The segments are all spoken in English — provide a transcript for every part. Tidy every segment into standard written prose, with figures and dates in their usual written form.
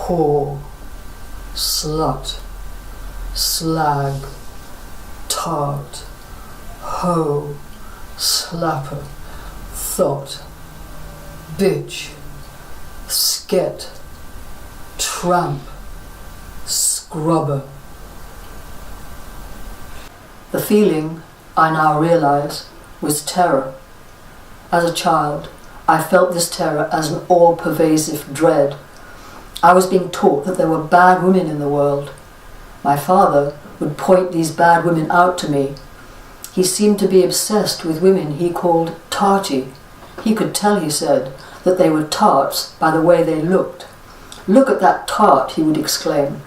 whore, slut, slag, tart, hoe, slapper, thought, bitch, sket, tramp, scrubber. The feeling, I now realize, was terror. As a child, I felt this terror as an all-pervasive dread. I was being taught that there were bad women in the world. My father would point these bad women out to me. He seemed to be obsessed with women he called tarty. He could tell, he said, that they were tarts by the way they looked. "Look at that tart," he would exclaim.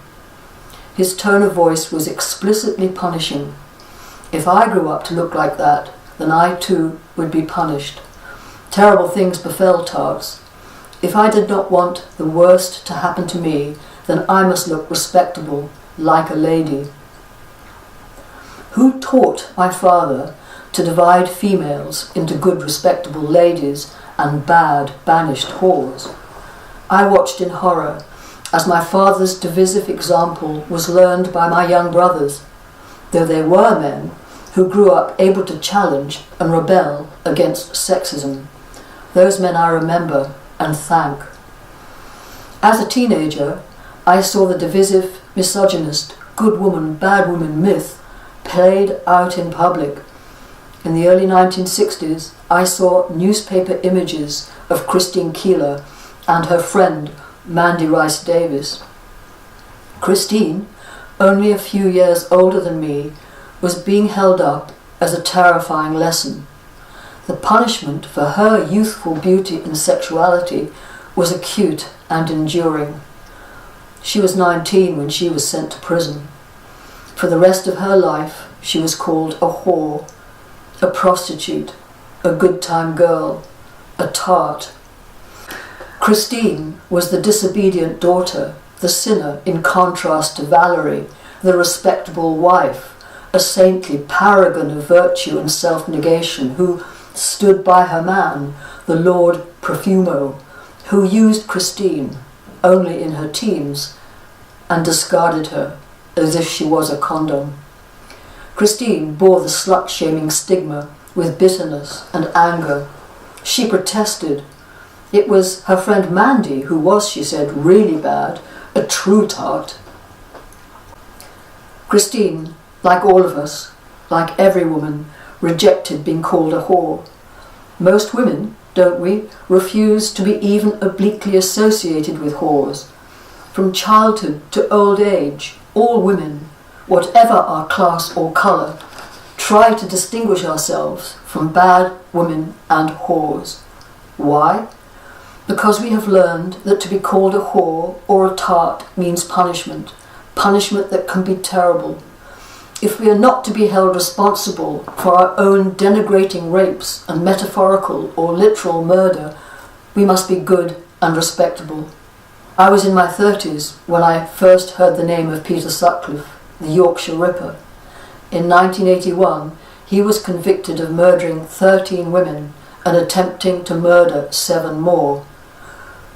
His tone of voice was explicitly punishing. If I grew up to look like that, then I too would be punished. Terrible things befell tarts. If I did not want the worst to happen to me, then I must look respectable, like a lady. Who taught my father to divide females into good respectable ladies and bad banished whores? I watched in horror as my father's divisive example was learned by my young brothers, though they were men who grew up able to challenge and rebel against sexism. Those men I remember and thank. As a teenager, I saw the divisive, misogynist, good woman, bad woman myth played out in public. In the early 1960s, I saw newspaper images of Christine Keeler and her friend Mandy Rice Davis. Christine, only a few years older than me, was being held up as a terrifying lesson. The punishment for her youthful beauty and sexuality was acute and enduring. She was 19 when she was sent to prison. For the rest of her life, she was called a whore, a prostitute, a good time girl, a tart. Christine was the disobedient daughter, the sinner in contrast to Valerie, the respectable wife, a saintly paragon of virtue and self-negation who stood by her man, the Lord Profumo, who used Christine only in her teens and discarded her as if she was a condom. Christine bore the slut-shaming stigma with bitterness and anger. She protested. It was her friend Mandy who was, she said, really bad, a true tart. Christine, like all of us, like every woman, rejected being called a whore. Most women, don't we, refuse to be even obliquely associated with whores. From childhood to old age, all women, whatever our class or colour, try to distinguish ourselves from bad women and whores. Why? Because we have learned that to be called a whore or a tart means punishment, punishment that can be terrible. If we are not to be held responsible for our own denigrating rapes and metaphorical or literal murder, we must be good and respectable. I was in my 30s when I first heard the name of Peter Sutcliffe, the Yorkshire Ripper. In 1981, he was convicted of murdering 13 women and attempting to murder 7 more.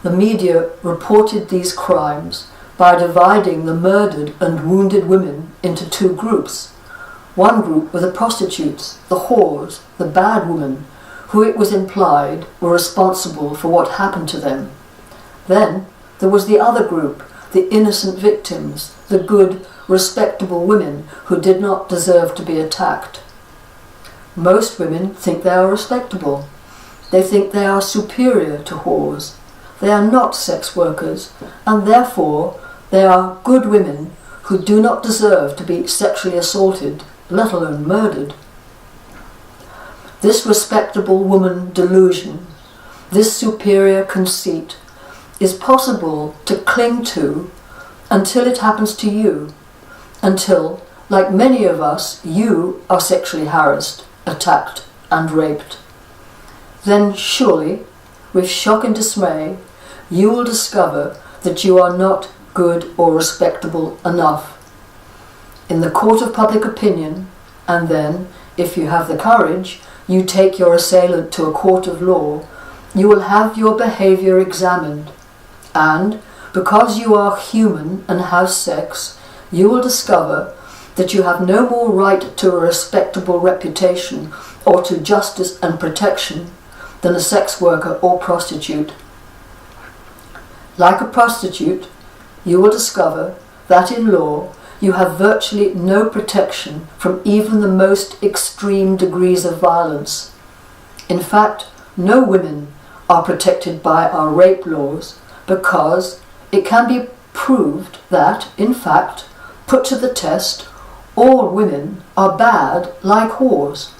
The media reported these crimes by dividing the murdered and wounded women into 2 groups. One group were the prostitutes, the whores, the bad women, who it was implied were responsible for what happened to them. Then there was the other group, the innocent victims, the good, respectable women who did not deserve to be attacked. Most women think they are respectable. They think they are superior to whores. They are not sex workers, and therefore they are good women who do not deserve to be sexually assaulted, let alone murdered. This respectable woman delusion, this superior conceit, is possible to cling to until it happens to you, until, like many of us, you are sexually harassed, attacked, and raped. Then surely, with shock and dismay, you will discover that you are not good or respectable enough. In the court of public opinion, and then, if you have the courage, you take your assailant to a court of law, you will have your behaviour examined, and, Because you are human and have sex, you will discover that you have no more right to a respectable reputation or to justice and protection than a sex worker or prostitute. Like a prostitute, you will discover that in law you have virtually no protection from even the most extreme degrees of violence. In fact, no women are protected by our rape laws because it can be proved that, in fact, put to the test, all women are bad like whores.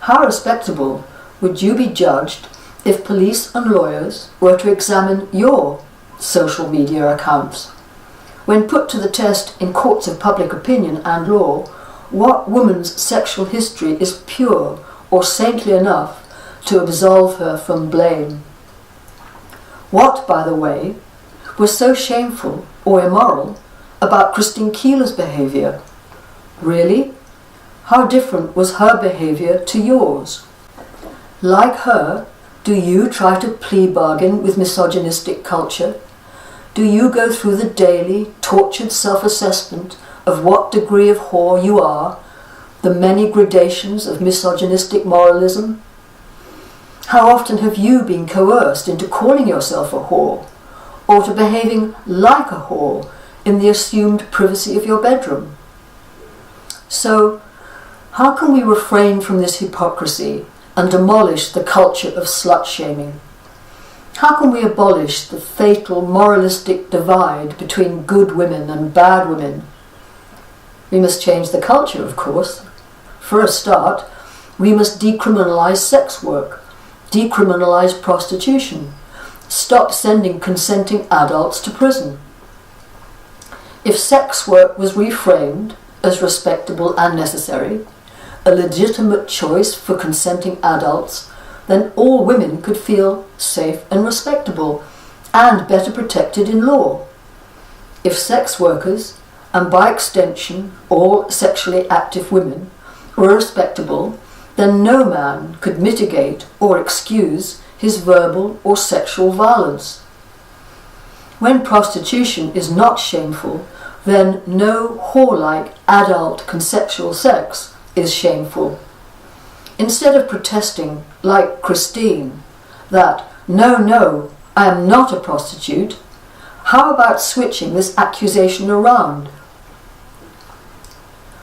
How respectable would you be judged if police and lawyers were to examine your social media accounts? When put to the test in courts of public opinion and law, what woman's sexual history is pure or saintly enough to absolve her from blame? What, by the way, was so shameful or immoral about Christine Keeler's behaviour? Really? How different was her behaviour to yours? Like her, do you try to plea bargain with misogynistic culture? Do you go through the daily, tortured self-assessment of what degree of whore you are, the many gradations of misogynistic moralism? How often have you been coerced into calling yourself a whore, or to behaving like a whore in the assumed privacy of your bedroom? So, how can we refrain from this hypocrisy and demolish the culture of slut-shaming? How can we abolish the fatal moralistic divide between good women and bad women? We must change the culture, of course. For a start, we must decriminalise sex work, decriminalise prostitution, stop sending consenting adults to prison. If sex work was reframed as respectable and necessary, a legitimate choice for consenting adults, then all women could feel safe and respectable and better protected in law. If sex workers, and by extension all sexually active women, were respectable, then no man could mitigate or excuse his verbal or sexual violence. When prostitution is not shameful, then no whore-like adult consensual sex is shameful. Instead of protesting, like Christine, that, no, I am not a prostitute, how about switching this accusation around?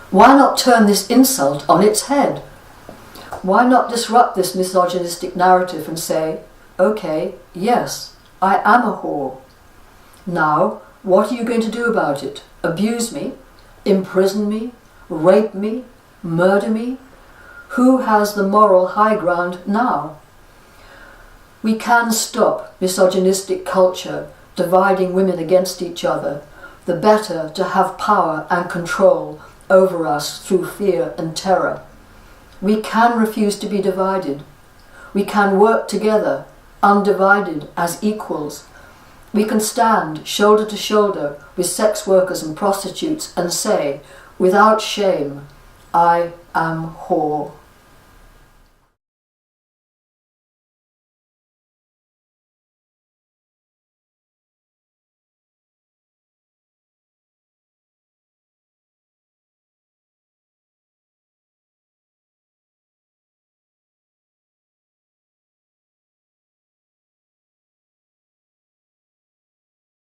Why not turn this insult on its head? Why not disrupt this misogynistic narrative and say, okay, yes, I am a whore. Now, what are you going to do about it? Abuse me? Imprison me? Rape me? Murder me? Who has the moral high ground now? We can stop misogynistic culture dividing women against each other, the better to have power and control over us through fear and terror. We can refuse to be divided. We can work together, undivided, as equals. We can stand shoulder to shoulder with sex workers and prostitutes and say, without shame, I am whore.